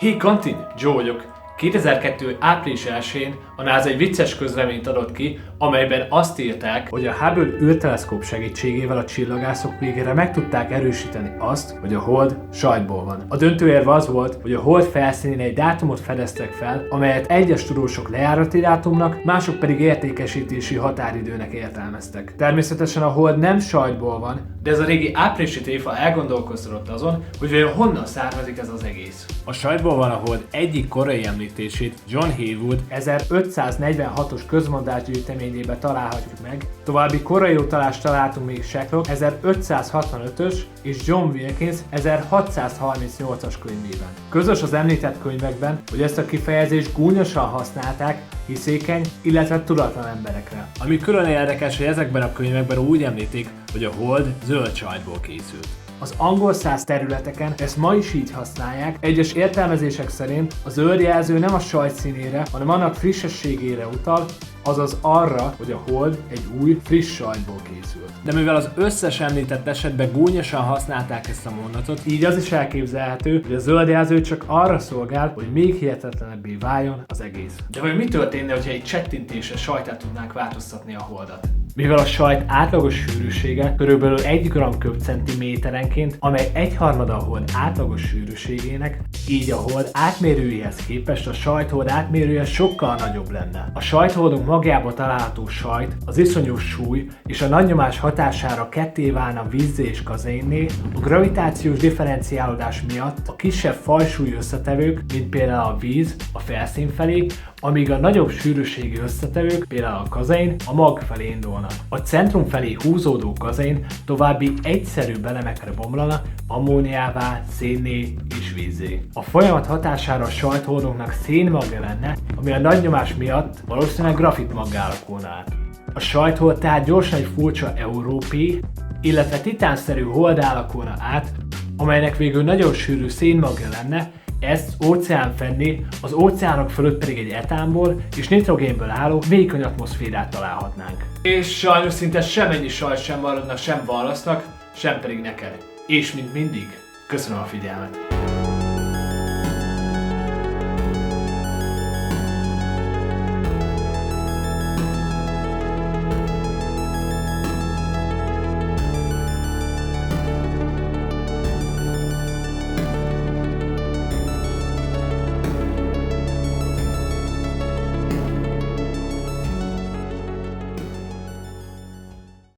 Hé Kantin, Joe vagyok. 2002. április 1-én a NASA egy vicces közleményt adott ki, amelyben azt írták, hogy a Hubble űrteleszkóp segítségével a csillagászok végére meg tudták erősíteni azt, hogy a Hold sajtból van. A döntő érv az volt, hogy a Hold felszínén egy dátumot fedeztek fel, amelyet egyes tudósok lejárati dátumnak, mások pedig értékesítési határidőnek értelmeztek. Természetesen a Hold nem sajtból van, de ez a régi áprilisi tréfa elgondolkoztatott azon, hogy vajon honnan származik ez az egész. A sajtból van a Hold egyik korai említését John Haywood 1546-os közmondásgyűjteményében találhatjuk meg. További korai utalást találtunk még Shacklock 1565-ös és John Wilkins 1638-as könyvében. Közös az említett könyvekben, hogy ezt a kifejezést gúnyosan használták hiszékeny, illetve tudatlan emberekre. Ami külön érdekes, hogy ezekben a könyvekben úgy említik, hogy a Hold zöld sajtból készült. Az angol száz területeken ezt ma is így használják, egyes értelmezések szerint a zöld jelző nem a sajt színére, hanem annak frissességére utal, azaz arra, hogy a Hold egy új, friss sajtból készült. De mivel az összes említett esetben gúnyosan használták ezt a mondatot, így az is elképzelhető, hogy a zöld jelző csak arra szolgál, hogy még hihetetlenebbé váljon az egész. De vajon mi történne, hogyha egy csettintésre sajtát tudnánk változtatni a Holdat? Mivel a sajt átlagos sűrűsége körülbelül 1 g köbcentiméterenként, amely egyharmada a Hold átlagos sűrűségének, így a Hold átmérőjéhez képest a sajthold átmérője sokkal nagyobb lenne. A sajtholdunk magjában található sajt az iszonyú súly és a nagy nyomás hatására ketté válna vízzé és kazeinné, a gravitációs differenciálódás miatt a kisebb fajsúlyú összetevők, mint például a víz a felszín felé, amíg a nagyobb sűrűségű összetevők, például a kazein, a mag felé indulnak. A centrum felé húzódó kazein további egyszerű elemekre bomlana, ammóniává, szénné és vízzé. A folyamat hatására a sajtholdunknak szénmagja lenne, ami a nagy nyomás miatt valószínűleg grafitmaggá alakulna át. A sajthold tehát gyorsan egy furcsa európé, illetve titánszerű hold alakulna át, amelynek végül nagyon sűrű szénmagja lenne, ezt óceánfenné, az óceánok fölött pedig egy etánból és nitrogénből álló vékony atmoszférát találhatnánk. És sajnos szinte semennyi sajt sem maradna sem Wallace-nak, sem pedig neked. És mint mindig, köszönöm a figyelmet!